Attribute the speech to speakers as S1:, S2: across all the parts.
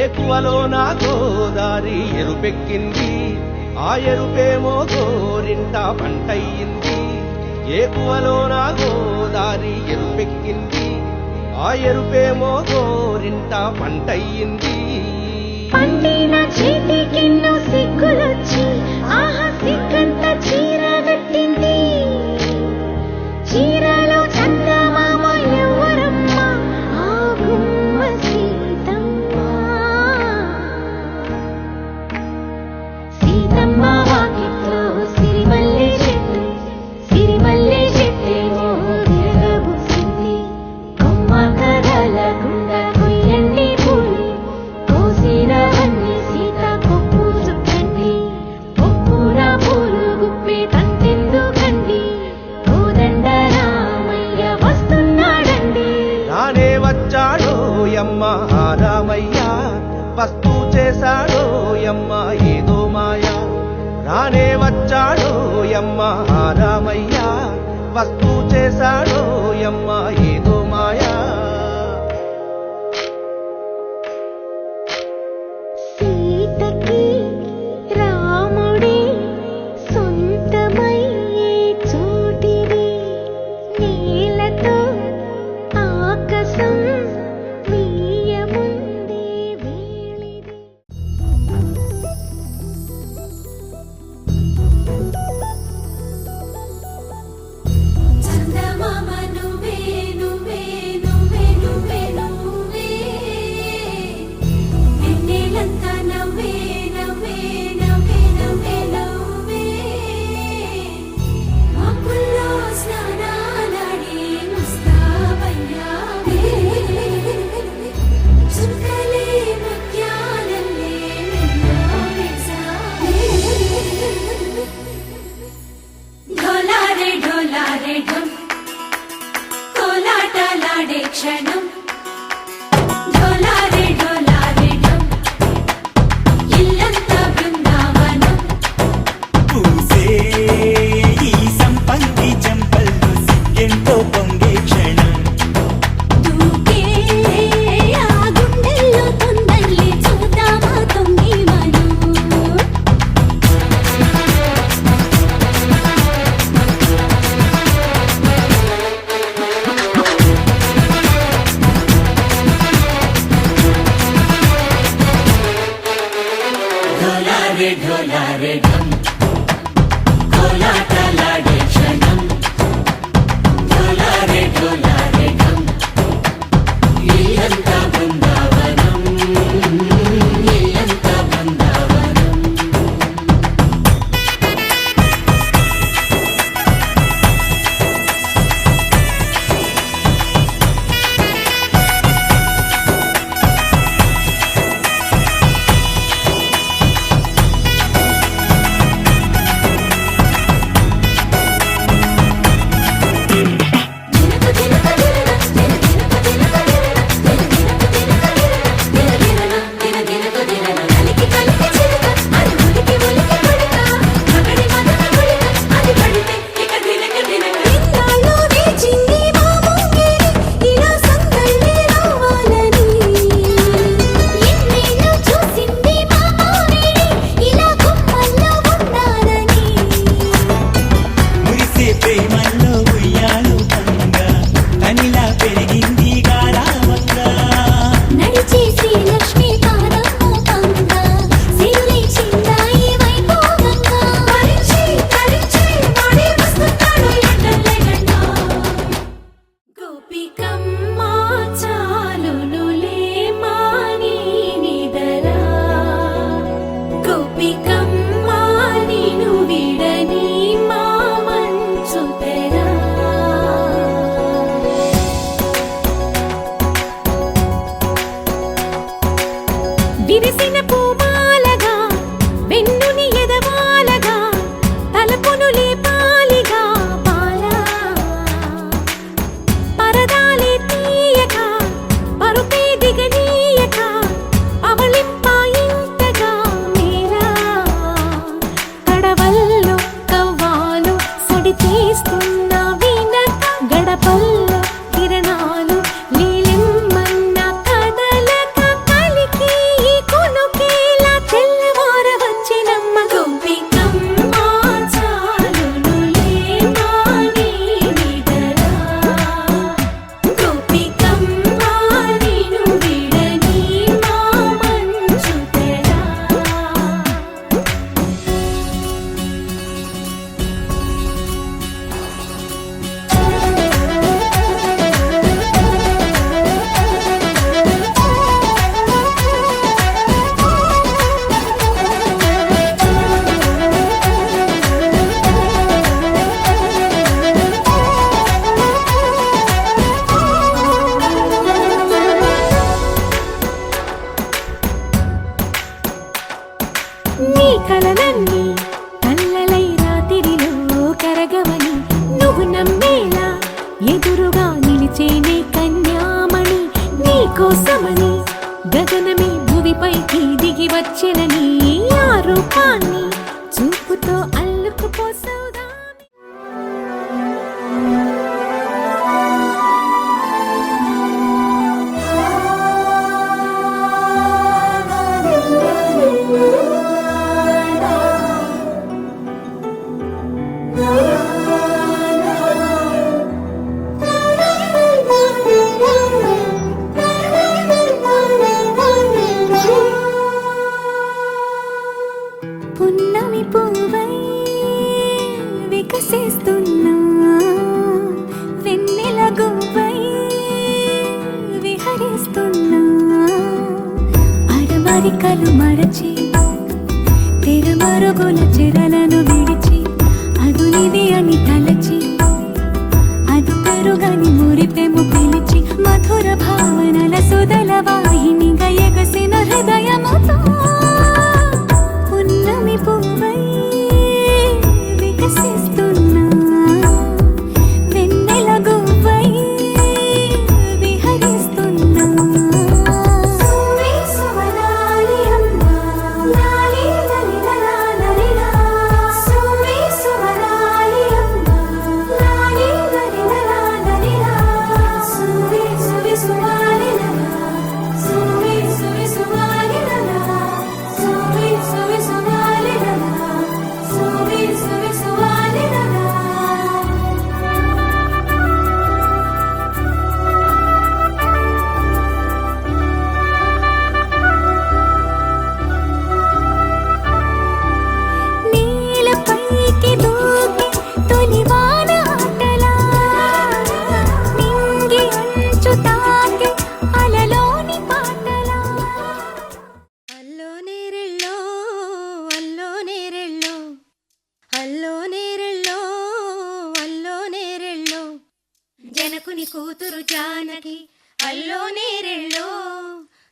S1: ఏకువలో నా గోదారి ఎరుపెక్కింది, ఆ ఎరుపేమో గోరింట పంటయ్యింది. ఏకువలో నా గోదారి ఎరుపెక్కింది, ఆ ఎరుపేమో గోరింట పంటయ్యింది.
S2: పండిన చేతికెన్నో సిగ్గులొచ్చి ఆహా సిగ్గంత చీర కట్టింది. చీరలో చందమామ ఎవరమ్మ, ఆ గుమ్మ సీతమ్మ. సీతమ్మ వాకిట్లో సిరిమల్లె చెట్టు, సిరిమల్లె చెట్టేమో విరగబూసింది. కొమ్మ కదలకుండా కొయ్యండి పూలు, కోసినవన్నీ సీత కొప్పు చుట్టండి. కొప్పున పూలు గుప్పే తంతెందుకండి, కోదండ రామయ్య వస్తున్నాడండి.
S1: రానే వచ్చాడో యమ్మ ఆ రామయ్య, వస్తూ చేశాడో యమ్మ ఏదో మాయా. రానే వచ్చాడో యమ్మ ఆ రామయ్య, వస్తూ చేశాడో యమ్మ ఏదో మాయా.
S2: సీతకి రాముడే సొంతమయ్యే చోటిది, నేలతో ఆకాశం వీయముందే వేళిది.
S3: చందమామ నువ్వే నువ్వే నువ్వే నువ్వే నువ్వే, వెన్నెలంతా నవ్వే నవ్వే నవ్వే నవ్వే నవ్వే. మబ్బుల్లో స్నానాలాడి ముస్తాబయ్యావే, చుక్కలే ముత్యాలల్లే మెరిసావే. ఢోలారే ఢోలారే ఢోల్, కోలాటలాడే క్షణం. ఢోలారే ఢోలారే ఢోల్, ఇల్లంతా బృందావనం.
S4: పూసే ఈ సంపంగి చెంపల్లో సిగ్గెంతో పొంగే క్షణం.
S3: దూకే ఆ గుండెల్లో తొందరలే చూద్దామా తొంగి మనం.
S4: ఢోలారే ఢోలారే ఢమ్, కోలాటలాడే క్షణం. ఢోలారే ఢోలారే ఢమ్, ఇల్లంతా బృందావనం, ఇల్లంతా బృందావనం. మురిసే ప్రేమల్లో ఉయ్యాలు పంగా, తనిలా పెరిగింది గారావంగా.
S3: నడిచే శ్రీలక్ష్మి పాదము పంగా, సిరులే చిందాయి వైభోగంగా. తరించి తరించి వాడే వస్తున్నాడు ఎండలెగండ. గోపికమ్మ చాలునులే మాని నిదరా, గోపికమ్మ నిను విడని మా మంచు తెరా. విరిసిన పూమాలగా వెన్నుని ఎదవాలగా, తలపును లేపాలిగా బాలా. పరదాలే తీయక పరుపే దిగనీయక, అవళింపాయింతగా మీరా. కడవల్లో కవ్వాలు సడి చేస్తున్న వీణత, గడపల్లో కిరణాలు నీలిమ్మన్న కదలక కలికి నువ్వు నమ్మేలా ఎదురుగా నిలిచేనే కన్యామణి నీకోసమని గగనమే భూమిపైకి దిగి వచ్చెనని ఆ రూపాన్ని చూపుతో అల్లుకుపోసౌదా పున్నమి పువ్వై వికసిస్తున్నా వెన్నెల గువ్వై విహరిస్తున్నా అరమరికలు మరచి తెరమరుగుల చెరలను విడిచి అదునిది అని తలచి అదు పెరుగని మురిపెము పిలిచి మధుర భావనల సుదల వాహినిగా ఎగసిన హృదయముతో పున్నమి పువ్వై వికసిస్తున్నా వెన్నెల గువ్వై విహరిస్తున్నా సువి సువనాలి అమ్మా లాలి లలిలా లలిలా సువి సువనాలి అమ్మా లాలి లలిలా లలిలా సువి సువి సువాలి లలా సువి సువి సువాలి లలా సువి సువి సువాలి లలా సువి సువి సువాలి లలా నీలపైకి దూకి తొలివాన ఆటలా నింగి అంచు తాకి అలలోని పాటలా
S2: అల్లో నేరెళ్ళో అల్లో నేరెళ్ళో అల్లో నేరెళ్ళో అల్లో నేరెళ్ళో జనకుని కూతురు జానకి అల్లో నేరెళ్ళో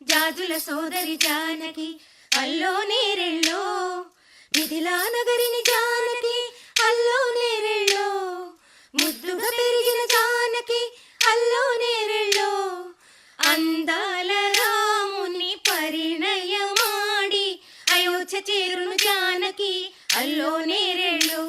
S2: జాజుల సోదరి జానకి అల్లో నేరెళ్ళో మిథిలా నగరిని జానకి అల్లో నేరెళ్ళో ముద్దుగా పెరిగిన జానకి అల్లో నేరెళ్ళో అందాల రాముని పరిణయమాడి అయోధ్య చేరును జానకి అల్లో నేరెళ్ళో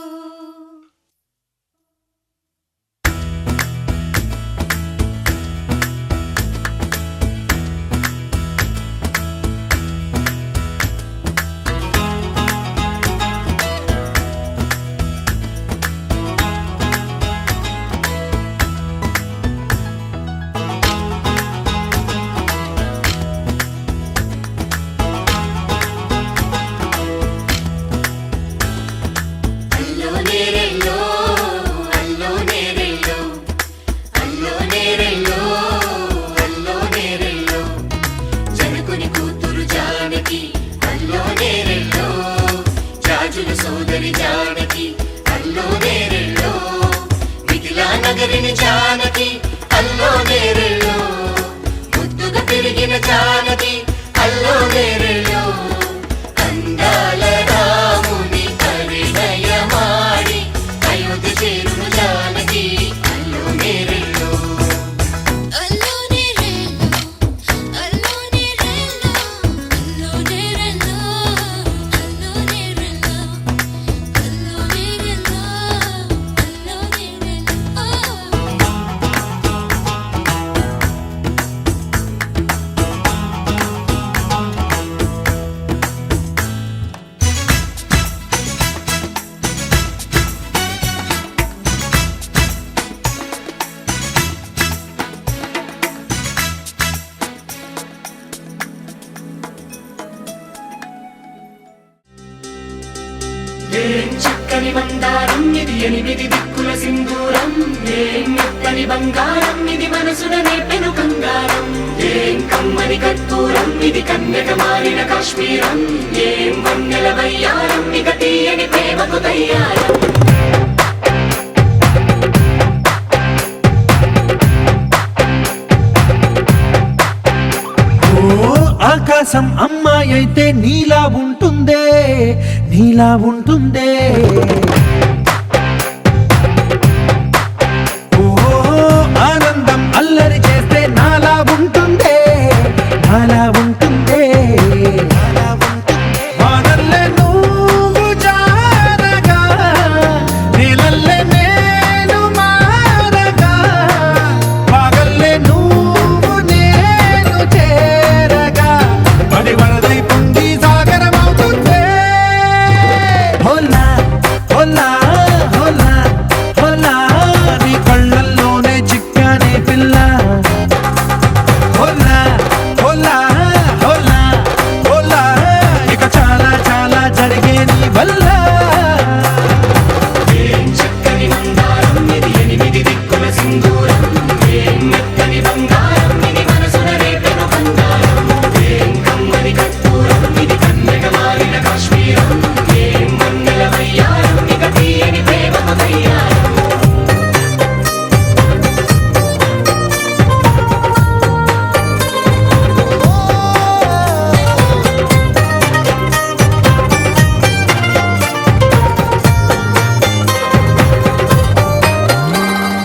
S2: అల్లో నేరెళ్ళో అల్లో నేరెళ్ళో అల్లో నేరెళ్ళో అల్లో నేరెళ్ళో జనకుని కూతురు జానకి అల్లో నేరెళ్ళో జాజుల సోదరి జానకి అల్లో నేరెళ్ళో మిథిలా నగరిని జానకి అల్లో నేరెళ్ళో ముద్దుగా పెరిగిన జానకి అల్లో నేరెళ్ళో అందాల రాముని పరిణయమాడి అయోధ్య చేరును జానకి అల్లో నేరెళ్ళో అల్లో నేరెళ్ళో అల్లో నేరెళ్ళో అల్లో నేరెళ్ళో అల్లో నేరెళ్ళో అల్లో నేరెళ్ళో అల్లో నేరెళ్ళో
S4: ఏం చక్కని మందారం ఇది ఎనిమిది దిక్కుల సింధూరం ఏం మెత్తని బంగారం ఇది మనసున నేర్పెను కంగారం ఏం కమ్మని కర్పూరం ఇది కన్యక మారిన కాశ్మీరం ఏం వన్నెల వయ్యారం ఇక తీయని ప్రేమకు తయ్యారం
S1: ఆకాశం అమ్మాయి అయితే నీలా ఉంటుందే నీలా ఉంటుందే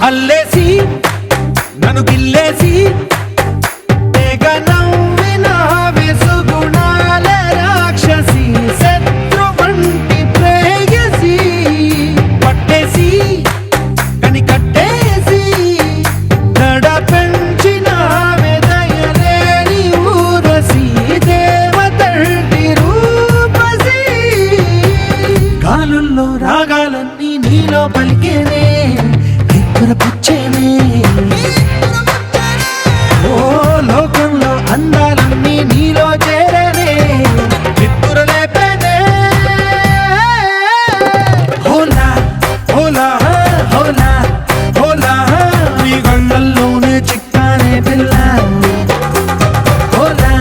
S1: అల్లేసి నన్ను గిల్లేసి తెగ నవ్విన వెసుగుణాల రాక్షసి శత్రు వంటి ప్రేయసి పట్టేసి కని కట్టేసి దడ పెంచిన వెదయలేని ఊరసి దేవతంటి రూపసి గాలుల్లో రాగాలన్నీ నీలో పలికేనే పుచ్చేనే ఓ లోకంలో అందాలన్నీ నీలో చేరనే నిద్దురలేపేనే హోలా హోలా హోలా హోలా నీ గళ్ళల్లోనే చిక్కానే పిల్ల హోలా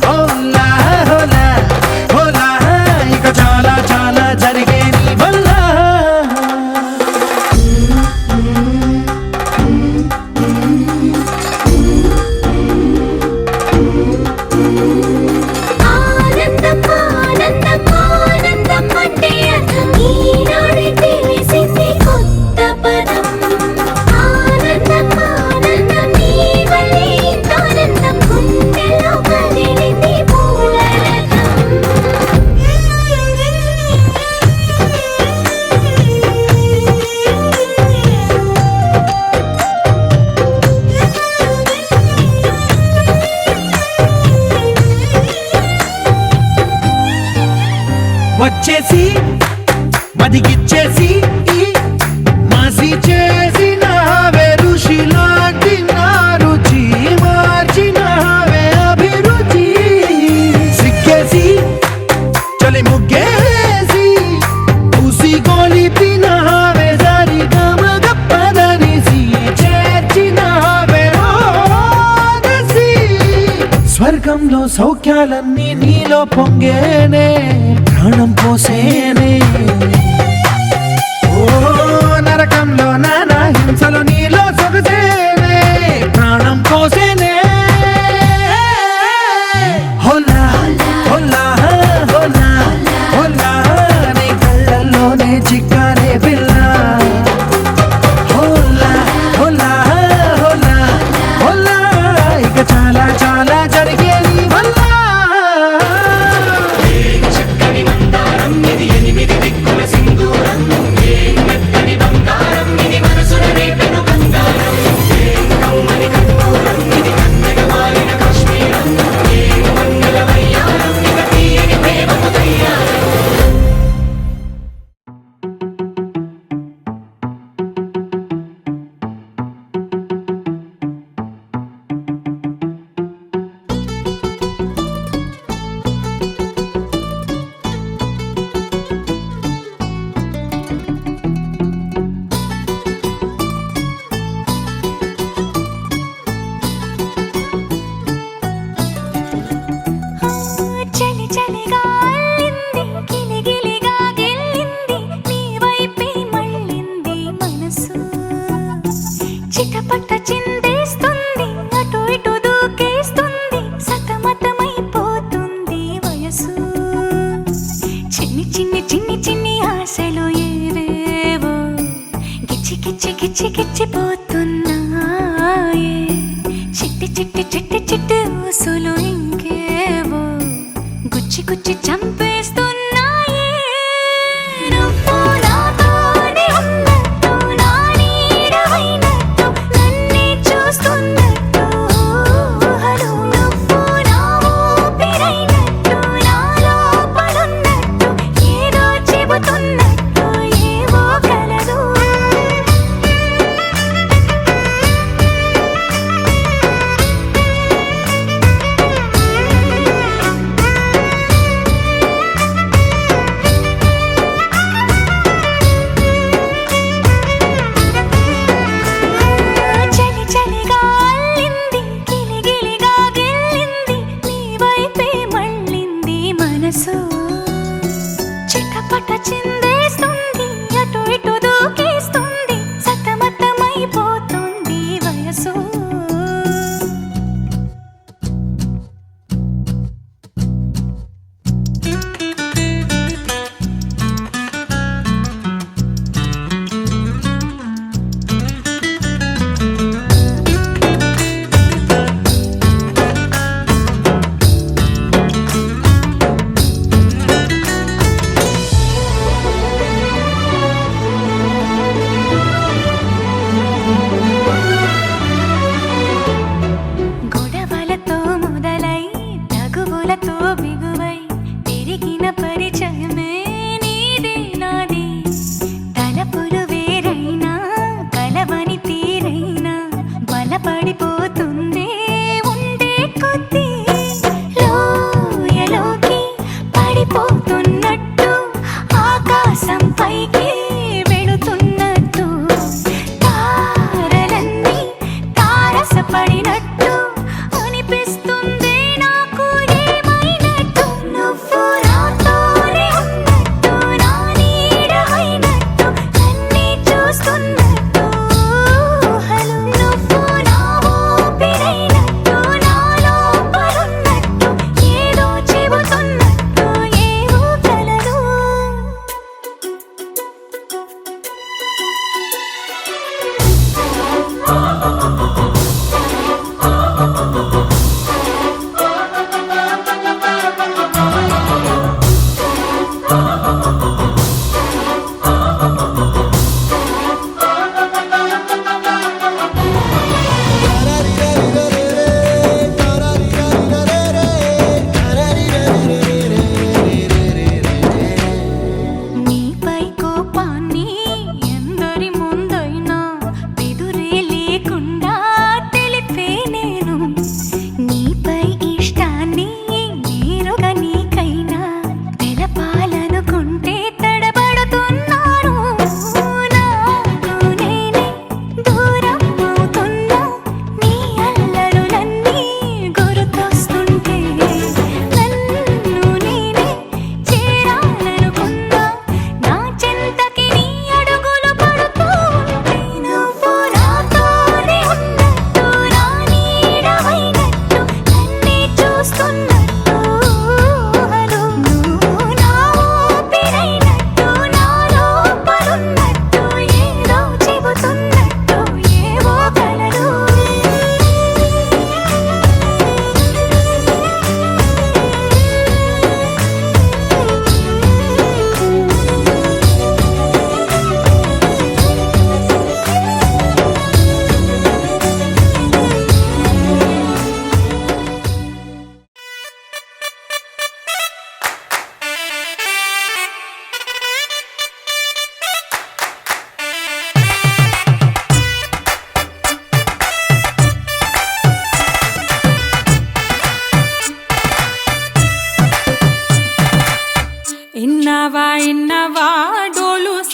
S1: హోలా హోలా హోలా ఇక చాలా చాలా జరిగే నీ వల్ల
S3: ఆనందం ఆనందం ఆనందం అంటే అర్థం ఈనాడే తెలిసింది కొత్త పదం ఆనందం ఆనందం నీ వల్లే ఇంత ఆనందం గుండెలో కదిలింది పూల
S1: వచ్చేసి మదిగిచ్చేసి మాసి చేసినావే ఋషిలాంటి నా రుచి మార్చినావే అభిరుచి సిక్కేసి చలి ముగ్గేసి ఉసి గోలిపినావే సరి గమగప్పదనిసి చేర్చినావే ఓదసి స్వర్గంలో సౌఖ్యాలన్నీ నీలో పొంగేనే ప్రాణం పోసేనే ఓ నరకంలో నానా హింసలో నీలో సొగసేనే ప్రాణం పోసేనే హోలా హోలా హోలా హోలా నీ కళ్ళల్లోనే చిక్కానే పిల్ల హోలా హోలా హోలా హోలా ఇక చాలా చాలా జరిగే నీ వల్ల
S4: చక్కని మందారం ఇది 8 దిక్కుల సింధూరం ఏం మెత్తని బంగారం ఇది మనసున రేపెను బంగారం ఏం కమ్మని కర్పూరం ఇది కన్నెగా మారిన కాశ్మీరం ఏం మంగళ వయ్యారం ఇక తీయని ప్రేమకు తయ్యారం
S3: చలి చలిగా అల్లింది గిలిగిలిగా గెల్లింది నీ వైపే మళ్ళింది మనసు చిటపట చిందేస్తుంది అటు ఇటు దూకేస్తుంది సతమతమైపోతుంది వయసు చిన్ని చిన్ని చిన్ని చిన్ని ఆశలు ఏవేవో గిచ్చి గిచ్చి గిచ్చి గిచ్చిపోతున్నాయే చిట్టి చిట్టి చిట్టి చిట్టి ఊసులు ఇంకేవో గుచ్చి గుచ్చి చంపేస్తున్నాయే నువ్వు నాతోనే ఉన్నట్టు నా నీడవైనట్టు నన్నే చూస్తున్నట్టు ఊహలు నువ్వు నా ఊపిరైనట్టు నా లోపలున్నట్టు ఏదో చెబుతున్నట్టు ఏవో కలదు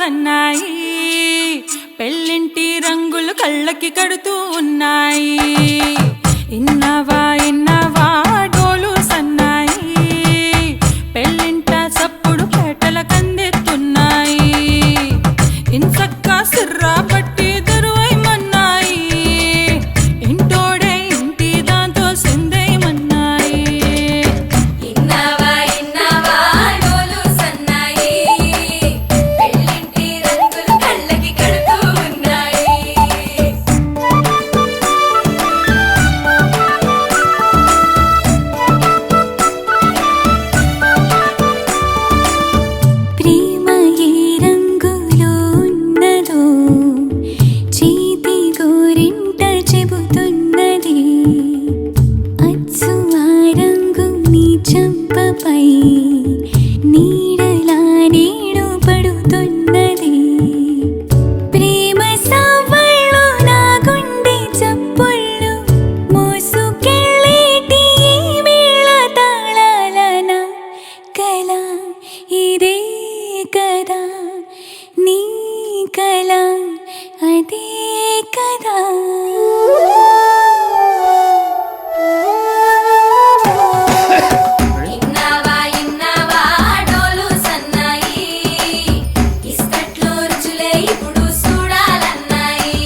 S5: సన్నాయి పెళ్ళింటి రంగులు కళ్ళకి కడుతూ ఉన్నాయి. ఇన్నవా ఇన్నవా డోలు సన్నాయి పెళ్ళింట చప్పుడు పేటల కందెత్తున్నాయి. ఇంచక్క సిర్రా పట్టి దరువైమన్నాయి ఇంటోడే ఇంటి దాంతో సిందేయమన్నాయి.
S3: ఇన్నవా ఇన్నవా డోలు సన్నాయి పెళ్ళింటి రంగులు కళ్ళకి కడుతూ ఉన్నాయి. ప్రేమ ఏ రంగులో ఉన్నదో చేతి గోరింట చెబుతున్నది. అచ్చు ఆ రంగు నీ చెంపపై నీడలా నీడు పడుతున్నది. ప్రేమ సవ్వళ్ళు నా గుండె చప్పుళ్ళు మోసుకెళ్ళేటి ఈ మేళ తాళాలన కల ఇదే కదా నీ కల అదే కదా. ఇన్నవా ఇన్నవా డోలు సన్నాయి ఇస్తట్లో రుచులే ఇప్పుడు చూడాలన్నాయి.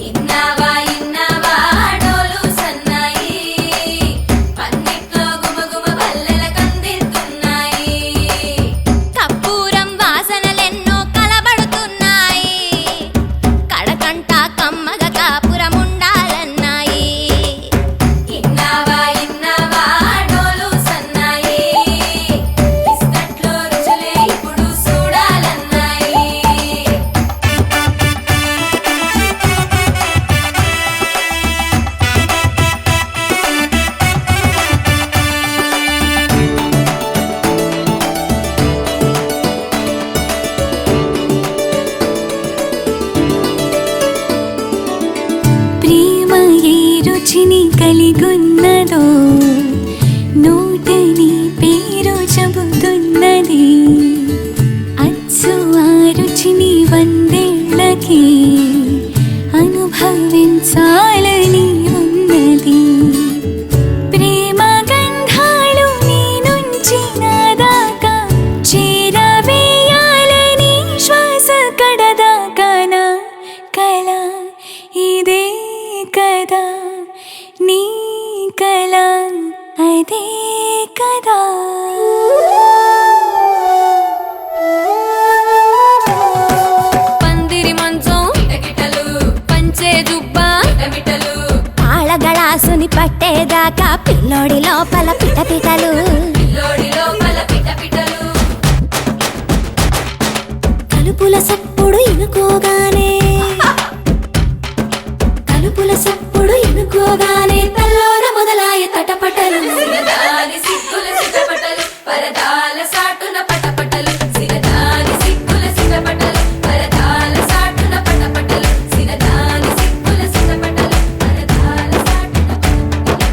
S3: ఇన్నవా ఇన్నవా డోలు సన్నాయి పన్నిట్లో గుమగుమ పల్లెల కందిస్తున్నాయి. కప్పూరం వాసనలెన్నో కలబడుతున్నాయి కడకంట కమ్మగ కాపురం ఉండాలన్నాయి. ఇన్నవా ఇన్నవా డోలు సన్నాయి ఇస్తట్లో రుచులే ఇప్పుడు చూడాలన్నాయి. ప్రేమ ఏ రుచిని కలిగున్నదో నోటని పేరు చెబుతున్నది. అచ్చు ఆ రుచిని వందేళ్ళకి అనుభవించాలని ఉన్నది. ప్రేమ గంధాలు నీ నుంచి నా దాకా చేరవేయాలని శ్వాస కడదాకా నా కల ఇదే కదా నీ కల అదే కదా. పందిరి మంచం కిటకిటలు పంచే జుబ్బా కిటమిటలు ఆళగళాసుని పట్టేదాకా పిల్లోడి లోపల పిటపిటలు పిల్లోడి లోపల పిటపిటలు. కలుపుల సప్పుడు ఇనుకోగానే కలుపుల సప్పుడు ఇనుకోగానే తల్లోన మొదలాయ తటపటలు. సిగదాని సిగ్గుల సిగపటలు పరదాల సాటున పటపటలు. సిగదాని సిగ్గుల సిగపటలు పరదాల సాటున పటపటలు. సిగదాని సిగ్గుల సిగపటలు పరదాల సాటున పటపటలు.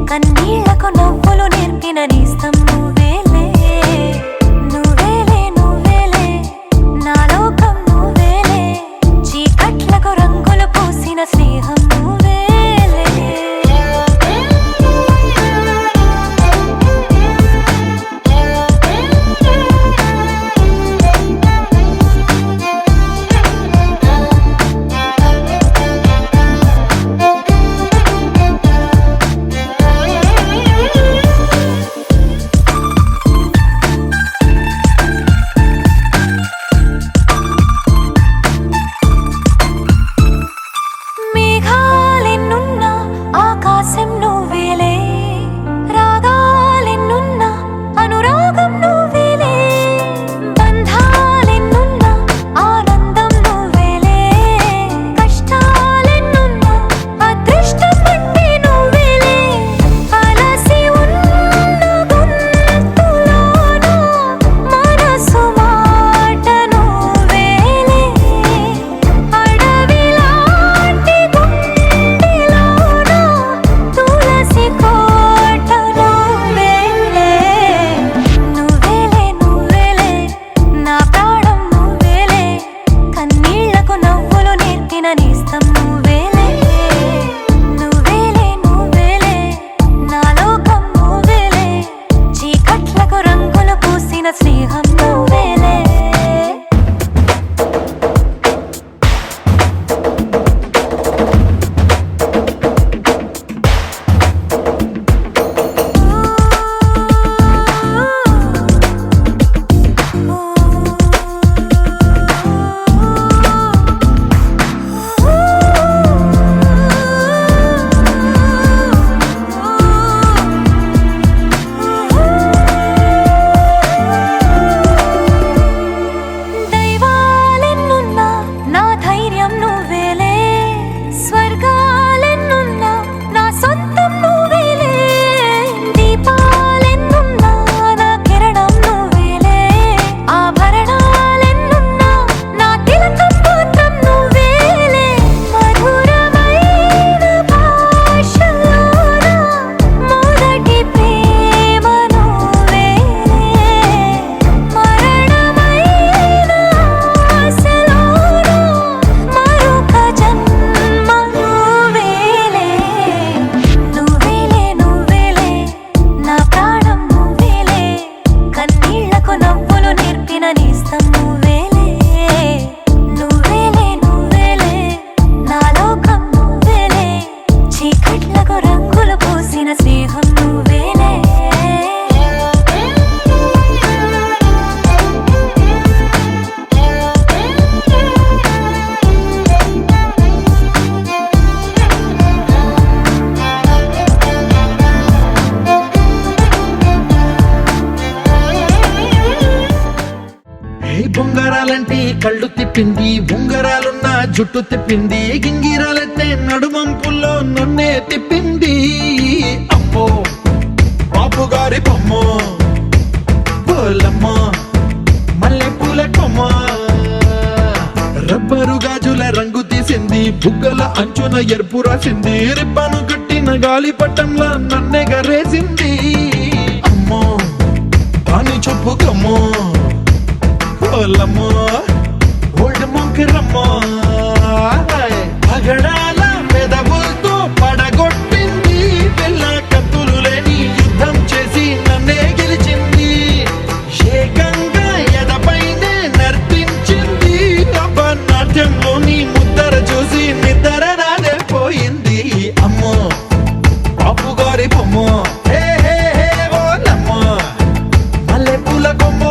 S3: కన్నీళ్లకు నవ్వులు నేర్పిన నేస్తం నువ్వేలే నువ్వేలే నువ్వేలే నా లోకం నువ్వేలే చీకట్లకు రంగులు పూసిన స్నేహం నువ్వేలే మేఘాలెన్నున్నా ఆకాశం నువ్వేలే రాగాలెన్నున్నా అనురాగం నువ్వేలే బంధాలెన్నున్నా ఆనందం నువ్వేలే కష్టాలెన్నున్నా అదృష్టం అంటే నువ్వేలే అలసి ఉన్న గొంతులోన మనసు మాట నువ్వేలే అడవిలాంటి గుండెలోన తులసి కోట నువ్వేలే నువ్వేలే నువ్వేలే నా ప్రాణం నువ్వేలే కన్నీళ్లకు నవ్వులు నేర్పిన నేస్తం నువ్వేలే నువ్వేలే నువ్వేలే నా లోకం నువ్వేలే చీకట్లకు రంగులు పూసిన స్నేహం నువ్వేలే దైవాలెన్నున్నా నా ధైర్యం నువ్వేలే స్వర్గాలెన్నున్నా నా సొంతం నువ్వేలే దీపాలెన్నున్నా నా కిరణం నువ్వేలే ఆభరణాలెన్నున్నా నా తిలకం మాత్రం నువ్వేలే మధురమైన భాషలోన మొదటి ప్రేమ నువ్వేలే మరణమైన ఆశలోన మరొక జన్మ నువ్వేలే నువ్వేలే నువ్వేలే నా ప్రాణం నువ్వేలే కన్నీళ్లకు నవ్వులు నేర్పిన నేస్తం నువ్వేలే నువ్వేలే నువ్వేలే నా లోకం నువ్వేలే చీకట్లకు రంగులు పూసిన స్నేహం నువ్వేలే
S1: ఏ బొంగరాలంటే కళ్ళు తిప్పింది ఉంగరాలున్న జుట్టు తిప్పింది గింగిరాలైతే నడుమంపుల్లో నన్నే తిప్పింది అమ్మో బాబు గారి బొమ్మ పోలమ్మ మల్లె పూల కొమ్మ రబ్బరు గాజుల రంగు తీసింది బుగ్గల అంచున ఎరుపు రాసింది రిబ్బను కట్టిన గాలి పట్టంలా నన్నే గరేసింది అమ్మో దాని చెప్పు కమ్మో పోలమ్మో ఓల్డ్ మొంకిరమ్మో పగడాల మెదవులతో పడగొట్టింది పిల్ల కత్తులు లేని యుద్ధం చేసి నన్నే గెలిచింది ఏకంగా ఎదపైనే నర్తించింది నాట్యంలోని ముద్దర చూసి నిద్ర నాదే పోయింది అమ్మో బాపు గారి బొమ్మ హే హే హే ఓలమ్మ మల్లె పూల కొమ్మ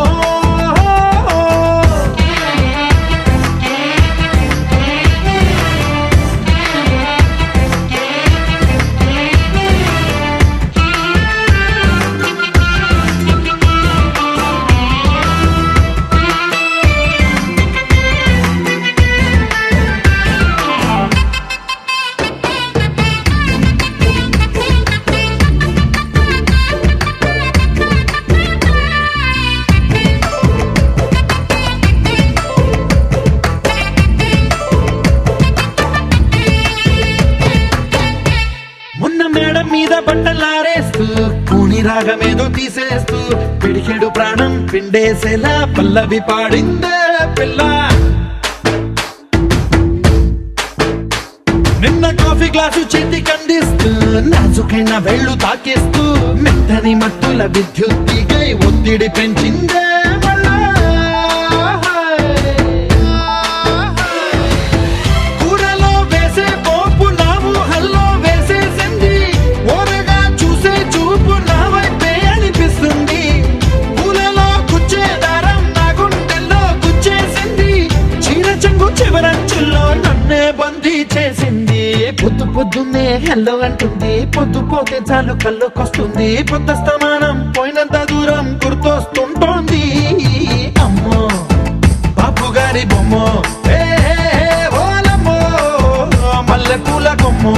S1: మేడ మీద బట్టలారేస్తూ కూని రాగమేదో తీసేస్తూ పిడికెడు ప్రాణం పిండేసేలా పల్లవి పాడిందే పిల్ల. నిన్న కాఫీ గ్లాసు చేతి కందిస్తూ నాజుకైన వెళ్ళు తాకేస్తూ మెత్తని మత్తుల విద్యుత్తికై ఒత్తిడి పెంచిందే మళ్ళా. కూరలో వేసే పోపు నా ఊహల్లో వేసేసింది, ఓరగా చూసే చూపు నా వైపే అనిపిస్తుంది. పూలలో గుచ్చే దారం నా గుండెల్లో గుచ్చేసింది, చీర చెంగు చివరంచుల్లో నన్నే బందీ చేసింది. పొద్దు పొద్దున్నే హెల్లో అంటుంది, పొద్దు పోతే చాలు కళ్ళొకొస్తుంది, పొద్దస్తమానం పోయినంత దూరం గుర్తొస్తుంటోంది. అమ్మో బాపు గారి బొమ్మో, ఏ ఓలమ్మో మల్లె పూల కొమ్మో.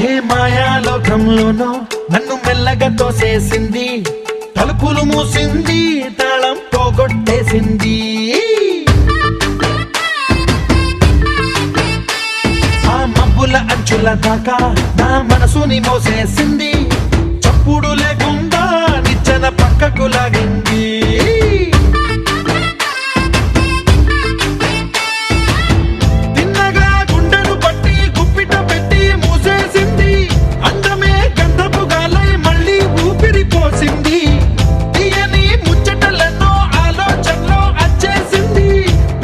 S1: ఏ మాయాలోకంలోనో నన్ను మెల్లగా తోసేసింది, తలుపులు మూసింది, తాళం పోగొట్టేసింది. ఆ మబ్బుల అంచుల దాకా నా మనసుని మోసేసింది, చప్పుడు లేకుండా నిచ్చెన పక్కకు లాగింది. తిన్నగా గుండెను పట్టి గుప్పిట పెట్టి మూసేసింది, అందమే గంధపు గాలై మళ్ళీ ఊపిరి పోసింది. తీయని ముచ్చటలెన్నో ఆలోచనలో అచ్చేసింది,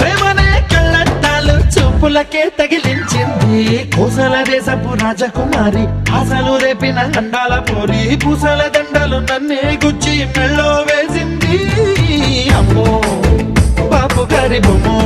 S1: ప్రేమనే కళ్ళట్టాలు చూపులకే తగిలించింది. కోసల దేశపు రాజకుమారి ఆశలు రేపిన అండాల పోరి, పూసల దండలు నన్నే గుచ్చి మెళ్ళో వేసింది. అమ్మో బాపు గారి బొమ్మో.